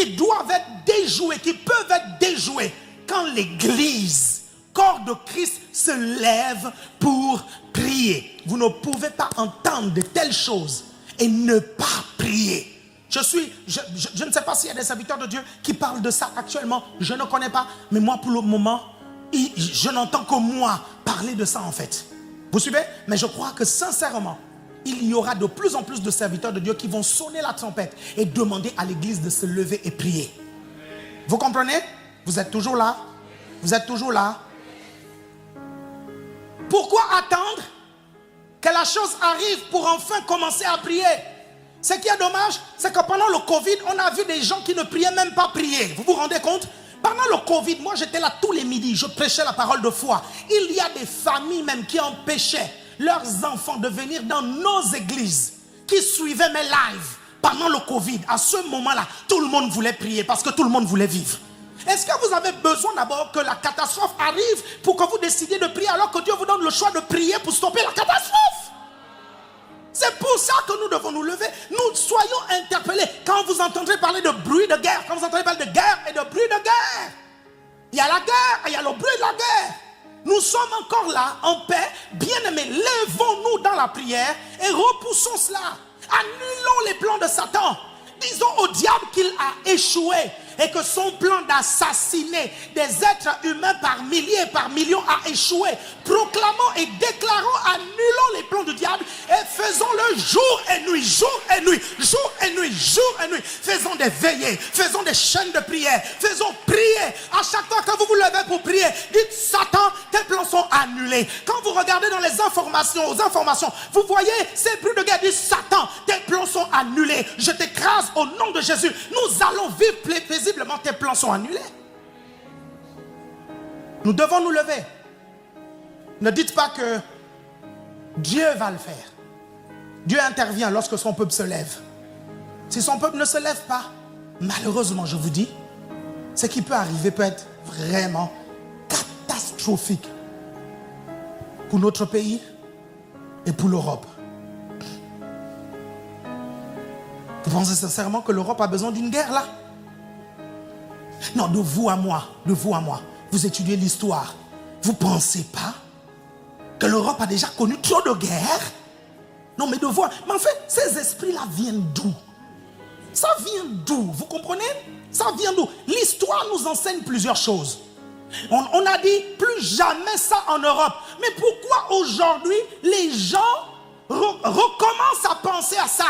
qui doivent être déjoués, qui peuvent être déjoués quand l'Église, corps de Christ, se lève pour prier. Vous ne pouvez pas entendre de telles choses et ne pas prier. Je ne sais pas s'il y a des serviteurs de Dieu qui parlent de ça actuellement. Je ne connais pas. Mais moi, pour le moment, je n'entends que moi parler de ça en fait. Vous suivez? Mais je crois que sincèrement, il y aura de plus en plus de serviteurs de Dieu qui vont sonner la trompette et demander à l'église de se lever et prier. Vous comprenez? Vous êtes toujours là? Vous êtes toujours là? Pourquoi attendre que la chose arrive pour enfin commencer à prier? Ce qui est dommage, c'est que pendant le Covid, on a vu des gens qui ne priaient même pas prier. Vous vous rendez compte? Pendant le Covid, moi j'étais là tous les midis, je prêchais la parole de foi. Il y a des familles même qui empêchaient leurs enfants de venir dans nos églises, qui suivaient mes lives pendant le Covid. À ce moment-là, tout le monde voulait prier parce que tout le monde voulait vivre. Est-ce que vous avez besoin d'abord que la catastrophe arrive pour que vous décidiez de prier alors que Dieu vous donne le choix de prier pour stopper la catastrophe? C'est pour ça que nous devons nous lever. Nous soyons interpellés. Quand vous entendrez parler de bruit de guerre, quand vous entendrez parler de guerre et de bruit de guerre, il y a la guerre et il y a le bruit de la guerre. Nous sommes encore là, en paix. Bien-aimés, levons-nous dans la prière et repoussons cela. Annulons les plans de Satan. Disons au diable qu'il a échoué et que son plan d'assassiner des êtres humains par milliers et par millions a échoué. Proclamons et déclarons, annulons les plans du diable et faisons-le jour et nuit, jour et nuit, jour et nuit, jour et nuit. Faisons des veillées, faisons des chaînes de prière, faisons prier. À chaque fois que vous vous levez pour prier, dites Satan, tes plans sont annulés. Quand vous regardez dans les informations, vous voyez ces bruits de guerre, dites Satan, tes plans sont annulés. Je t'écrase au nom de Jésus. Nous allons vivre paisiblement, tes plans sont annulés. Nous devons nous lever. Ne dites pas que Dieu va le faire. Dieu intervient lorsque son peuple se lève. Si son peuple ne se lève pas, malheureusement, je vous dis, ce qui peut arriver peut être vraiment catastrophique pour notre pays et pour l'Europe. Vous pensez sincèrement que l'Europe a besoin d'une guerre là? Non, de vous à moi, vous étudiez l'histoire. Vous ne pensez pas que l'Europe a déjà connu trop de guerres? Non, mais de vous. Mais en fait, ces esprits-là viennent d'où? Ça vient d'où? Vous comprenez? Ça vient d'où? L'histoire nous enseigne plusieurs choses. On a dit plus jamais ça en Europe. Mais pourquoi aujourd'hui les gens recommencent à penser à ça?